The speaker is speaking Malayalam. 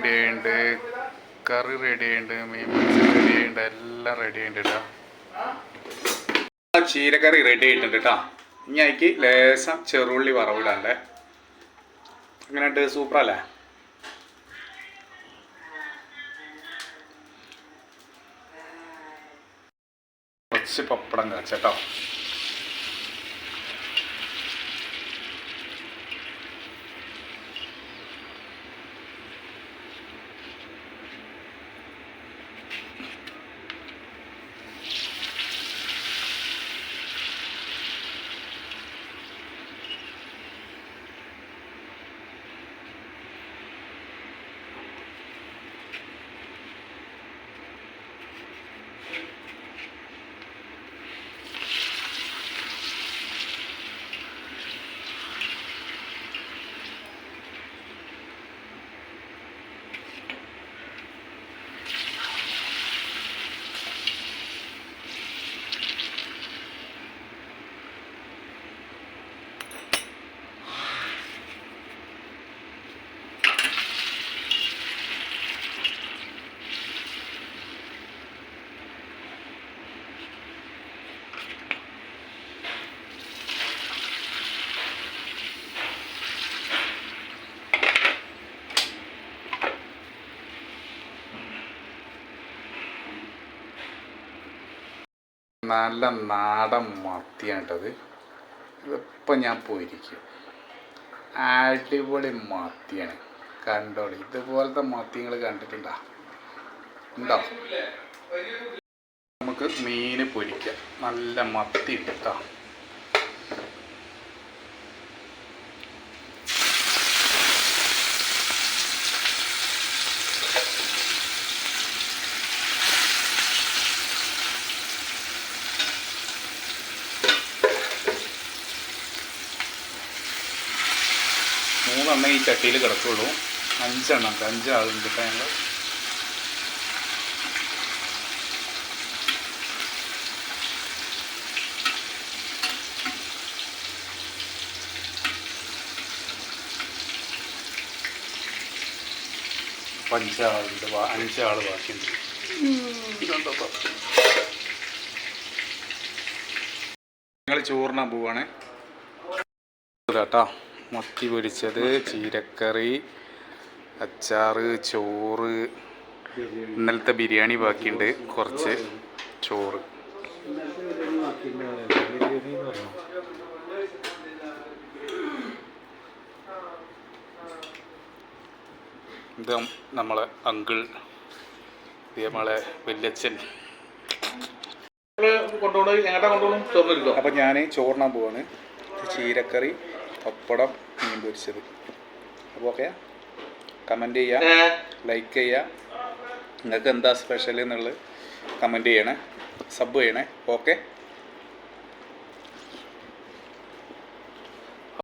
റെഡി ആയിട്ടുണ്ട്, കറി റെഡി ആയിട്ടുണ്ട്, മീൻ പൊരിച്ചത് റെഡി ആയിട്ടുണ്ട്, എല്ലാം റെഡി ആയിട്ടുണ്ട് കേട്ടോ. ചീരക്കറി റെഡി ആയിട്ടുണ്ട് കേട്ടോ. ഇനി അതിക്ക് ലേശം ചെറുള്ളി വറവിടണ്ടേ. അങ്ങനെയുണ്ട്, സൂപ്പറല്ലേ? കുറച്ച് പപ്പടം കാച്ചട്ടോ. നല്ല നാടൻ മത്തിയാണ് കേട്ടത്. ഇതിപ്പോൾ ഞാൻ പോയിരിക്കും. അടിപൊളി മത്തിയാണ്, കണ്ടോളി. ഇതുപോലത്തെ മത്തി നിങ്ങൾ കണ്ടിട്ടുണ്ടോ? ഉണ്ടോ? നമുക്ക് മീൻ പൊരിക്കാം. നല്ല മത്തി ഉണ്ട് കേട്ടോ. മൂന്നെണ്ണം ഈ ചട്ടിയിൽ കിടക്കുള്ളൂ. 5 എണ്ണം, 5 ആളുണ്ട് കേട്ടോ ഞങ്ങൾ. അപ്പം 5 ആളുണ്ട്, 5 ആൾ ബാക്കിയുണ്ട്. ഞങ്ങൾ ചോറിനാൻ പോവാണ് കേട്ടോ. മത്തി പൊരിച്ചത്, ചീരക്കറി, അച്ചാറ്, ചോറ്, ഇന്നലത്തെ ബിരിയാണി ബാക്കിയുണ്ട്, കുറച്ച് ചോറ്. ഇത് നമ്മളെ അങ്കിൾ, ഇത് നമ്മളെ വല്യച്ഛൻ. അപ്പം ഞാൻ ചോറിനാൻ പോവാണ്. ചീരക്കറി, പപ്പടം, മീൻ പൊരിച്ചത്. അപ്പോൾ ഓക്കെ, കമൻറ്റ് ചെയ്യുക, ലൈക്ക് ചെയ്യുക. നിങ്ങൾക്ക് എന്താ സ്പെഷ്യൽ എന്നുള്ളത് കമൻറ്റ് ചെയ്യണേ, സബ് ചെയ്യണേ. ഓക്കെ.